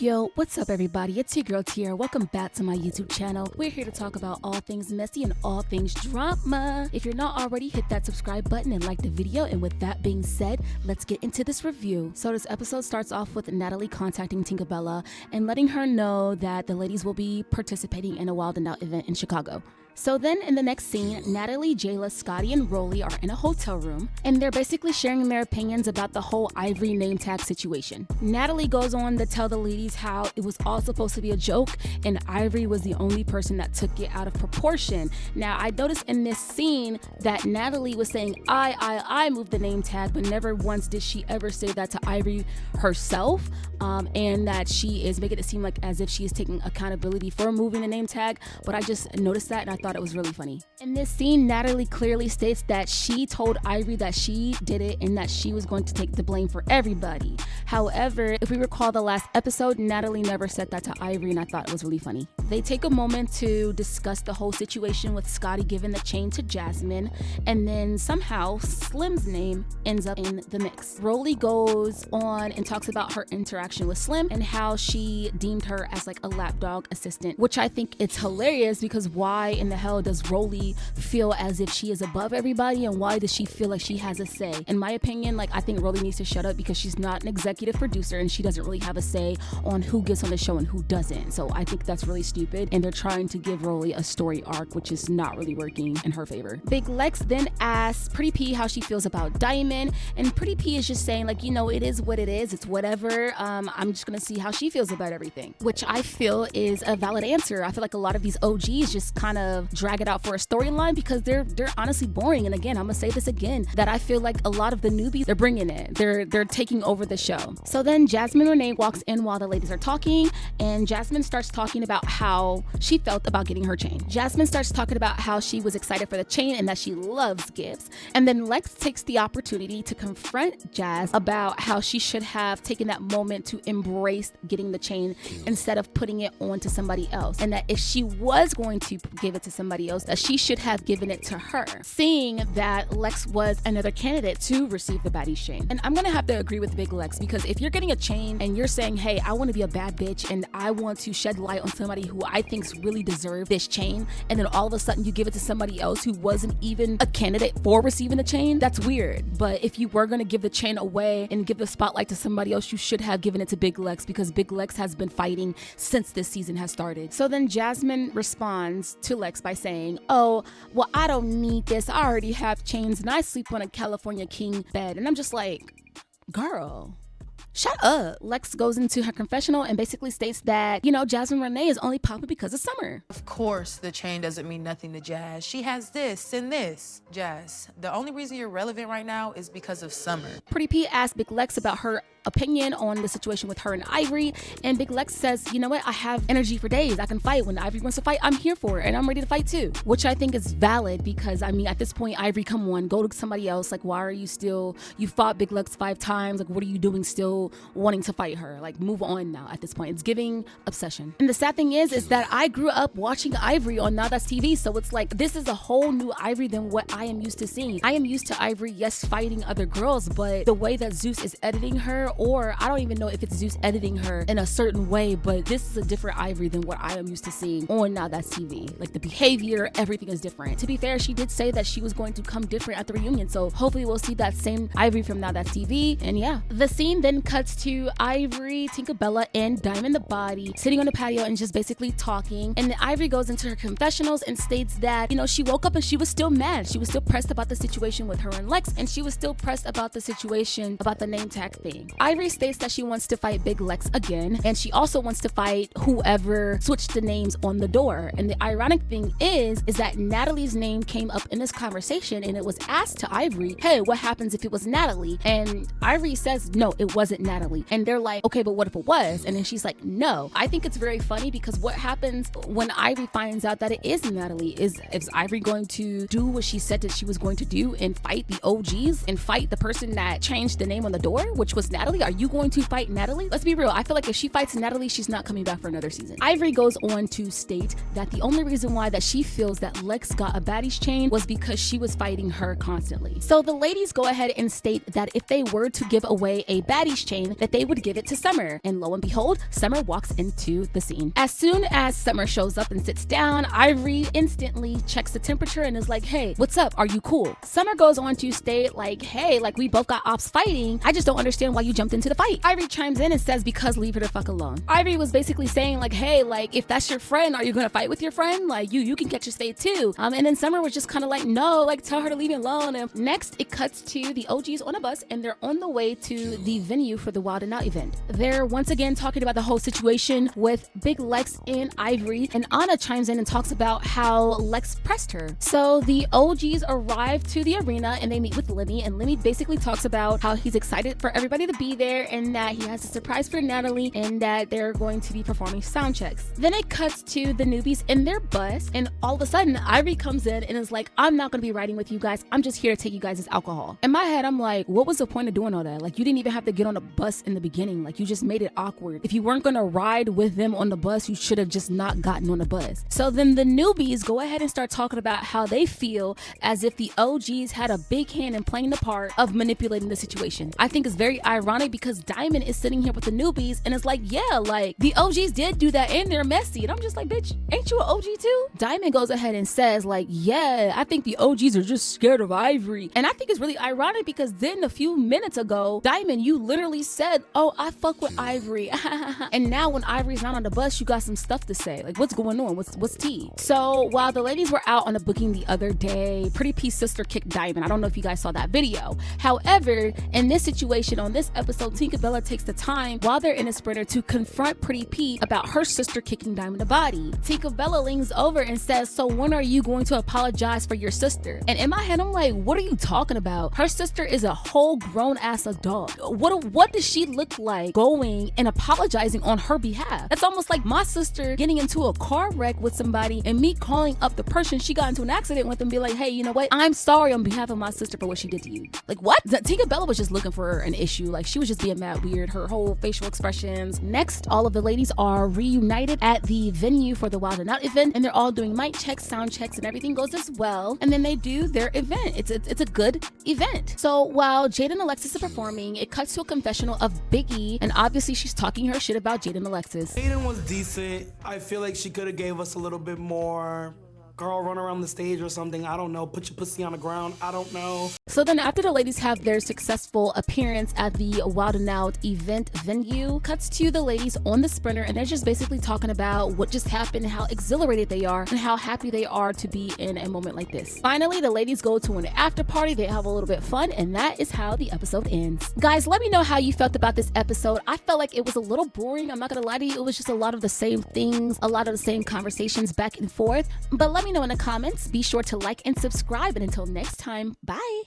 Yo, what's up everybody? It's your girl Tiara. Welcome back to my YouTube channel. We're here to talk about all things messy and all things drama. If you're not already, hit that subscribe button and like the video. And with that being said, let's get into this review. So this episode starts off with Natalie contacting Tinkerbella and letting her know that the ladies will be participating in a Wild 'N Out event in Chicago. So then in the next scene, Natalie, Jayla, Scotty, and Rolly are in a hotel room, and they're basically sharing their opinions about the whole Ivori name tag situation. Natalie goes on to tell the ladies how it was all supposed to be a joke, and Ivori was the only person that took it out of proportion. Now, I noticed in this scene that Natalie was saying, I moved the name tag, but never once did she ever say that to Ivori herself, and that she is making it seem like as if she is taking accountability for moving the name tag, but I just noticed that and I thought it was really funny. In this scene, Natalie clearly states that she told Ivori that she did it and that she was going to take the blame for everybody. However, if we recall the last episode, Natalie never said that to Ivori, and I thought it was really funny. They take a moment to discuss the whole situation with Scotty giving the chain to Jasmine, and then somehow Slim's name ends up in the mix. Rolly goes on and talks about her interaction with Slim and how she deemed her as like a lapdog assistant, which I think it's hilarious because why in the hell does Rolly feel as if she is above everybody, and why does she feel like she has a say? In my opinion, like, I think Rolly needs to shut up because she's not an executive producer and she doesn't really have a say on who gets on the show and who doesn't. So I think that's really stupid, and they're trying to give Rolly a story arc which is not really working in her favor. BigLex then asks Pretty P how she feels about Diamond, and Pretty P is just saying like, you know, it is what it is, it's whatever. I'm just gonna see how she feels about everything, which I feel is a valid answer. I feel like a lot of these OGs just kind of drag it out for a storyline because they're honestly boring. And again, I'm gonna say this again, that I feel like a lot of the newbies, they're bringing it, they're taking over the show. So then Jasmine Renee walks in while the ladies are talking, and Jasmine starts talking about how she felt about getting her chain. Jasmine starts talking about how she was excited for the chain and that she loves gifts, and then Lex takes the opportunity to confront Jazz about how she should have taken that moment to embrace getting the chain instead of putting it on to somebody else, and that if she was going to give it to somebody else, that she should have given it to her, seeing that Lex was another candidate to receive the Baddies chain. And I'm gonna have to agree with BigLex, because if you're getting a chain and you're saying, hey, I want to be a bad bitch and I want to shed light on somebody who I think's really deserve this chain, and then all of a sudden you give it to somebody else who wasn't even a candidate for receiving the chain, that's weird. But if you were gonna give the chain away and give the spotlight to somebody else, you should have given it to BigLex, because BigLex has been fighting since this season has started. So then Jasmine responds to Lex by saying, oh, well, I don't need this, I already have chains and I sleep on a California king bed. And I'm just like, girl, shut up. Lex goes into her confessional and basically states that, you know, Jasmine Renee is only popping because of Summer. Of course, the chain doesn't mean nothing to Jazz. She has this and this. Jazz, the only reason you're relevant right now is because of Summer. Pretty P asked BigLex about her opinion on the situation with her and Ivori, and BigLex says, you know what, I have energy for days, I can fight. When Ivori wants to fight, I'm here for it and I'm ready to fight too, which I think is valid, because I mean, at this point, Ivori, come on, go to somebody else. Like, why are you still, you fought BigLex 5 times, like what are you doing still wanting to fight her? Like, move on now. At this point, it's giving obsession. And the sad thing is that I grew up watching Ivori on Now That's TV, so it's like, this is a whole new Ivori than what I am used to seeing. I am used to Ivori, yes, fighting other girls, but the way that Zeus is editing her, or I don't even know if it's Zeus editing her in a certain way, but this is a different Ivori than what I am used to seeing on Now That's TV. Like, the behavior, everything is different. To be fair, she did say that she was going to come different at the reunion, so hopefully we'll see that same Ivori from Now That's TV. And yeah, the scene then cuts to Ivori, Tinkerbella, and Diamond the Body sitting on the patio and just basically talking, and then Ivori goes into her confessionals and states that, you know, she woke up and she was still mad. She was still pressed about the situation with her and Lex, and she was still pressed about the situation about the name tag thing. Ivori states that she wants to fight BigLex again, and she also wants to fight whoever switched the names on the door. And the ironic thing is that Natalie's name came up in this conversation, and it was asked to Ivori, hey, what happens if it was Natalie? And Ivori says, no, it wasn't Natalie. And they're like, okay, but what if it was? And then she's like, no. I think it's very funny, because what happens when Ivori finds out that it is Natalie? Is Ivori going to do what she said that she was going to do and fight the OGs and fight the person that changed the name on the door, which was Natalie? Natalie? Are you going to fight Natalie? Let's be real. I feel like if she fights Natalie, she's not coming back for another season. Ivori goes on to state that the only reason why that she feels that Lex got a baddies chain was because she was fighting her constantly. So the ladies go ahead and state that if they were to give away a baddies chain, that they would give it to Summer. And lo and behold, Summer walks into the scene. As soon as Summer shows up and sits down, Ivori instantly checks the temperature and is like, hey, what's up? Are you cool? Summer goes on to state like, hey, like we both got ops fighting. I just don't understand why you jumped into the fight. Ivori chimes in and says, because leave her the fuck alone. Ivori was basically saying like, hey, like if that's your friend, are you gonna fight with your friend? Like you can catch your fade too. And then Summer was just kind of like, no, like tell her to leave me alone. And next it cuts to the OGs on a bus and they're on the way to the venue for the Wild 'N Out event. They're once again talking about the whole situation with BigLex and Ivori, and Anna chimes in and talks about how Lex pressed her. So the OGs arrive to the arena and they meet with Lemmy, and Lemmy basically talks about how he's excited for everybody to be there and that he has a surprise for Natalie and that they're going to be performing sound checks. Then it cuts to the newbies in their bus, and all of a sudden Ivori comes in and is like, I'm not going to be riding with you guys. I'm just here to take you guys' alcohol. In my head, I'm like, what was the point of doing all that? Like, you didn't even have to get on a bus in the beginning. Like, you just made it awkward. If you weren't going to ride with them on the bus, you should have just not gotten on the bus. So then the newbies go ahead and start talking about how they feel as if the OGs had a big hand in playing the part of manipulating the situation. I think it's very ironic because Diamond is sitting here with the newbies and it's like, yeah, like the OGs did do that and they're messy. And I'm just like, bitch, ain't you an OG too? Diamond goes ahead and says like, yeah, I think the OGs are just scared of Ivori. And I think it's really ironic because then a few minutes ago, Diamond, you literally said, oh, I fuck with Ivori. And now when Ivori's not on the bus, you got some stuff to say. Like, what's going on? What's tea? So while the ladies were out on a booking the other day, Pretty P's sister kicked Diamond. I don't know if you guys saw that video. However, in this situation on this episode, Tinkerbella takes the time while they're in a sprinter to confront Pretty P about her sister kicking Diamond the body. Tinkerbella leans over and says, so when are you going to apologize for your sister? And in my head, I'm like, what are you talking about? Her sister is a whole grown ass adult. What does she look like going and apologizing on her behalf? That's almost like my sister getting into a car wreck with somebody and me calling up the person she got into an accident with and be like, hey, you know what? I'm sorry on behalf of my sister for what she did to you. Like, what? Tinkerbella was just looking for an issue. Like, she was just being mad weird. Her whole facial expressions. Next, all of the ladies are reunited at the venue for the Wild 'N Out event, and they're all doing mic checks, sound checks, and everything goes as well. And then they do their event. It's a good event. So while Jade and Alexis are performing, it cuts to a confessional of Biggie, and obviously she's talking her shit about Jade and Alexis. Jaden was decent. I feel like she could have gave us a little bit more. Girl, run around the stage or something. I don't know. Put your pussy on the ground. I don't know. So then after the ladies have their successful appearance at the Wild 'N Out event venue, cuts to the ladies on the sprinter, and they're just basically talking about what just happened, how exhilarated they are, and how happy they are to be in a moment like this. Finally, the ladies go to an after party, they have a little bit of fun, and that is how the episode ends. Guys, let me know how you felt about this episode. I felt like it was a little boring. I'm not gonna lie to you. It was just a lot of the same things, a lot of the same conversations back and forth. But let me know in the comments. Be sure to like and subscribe, and until next time, bye.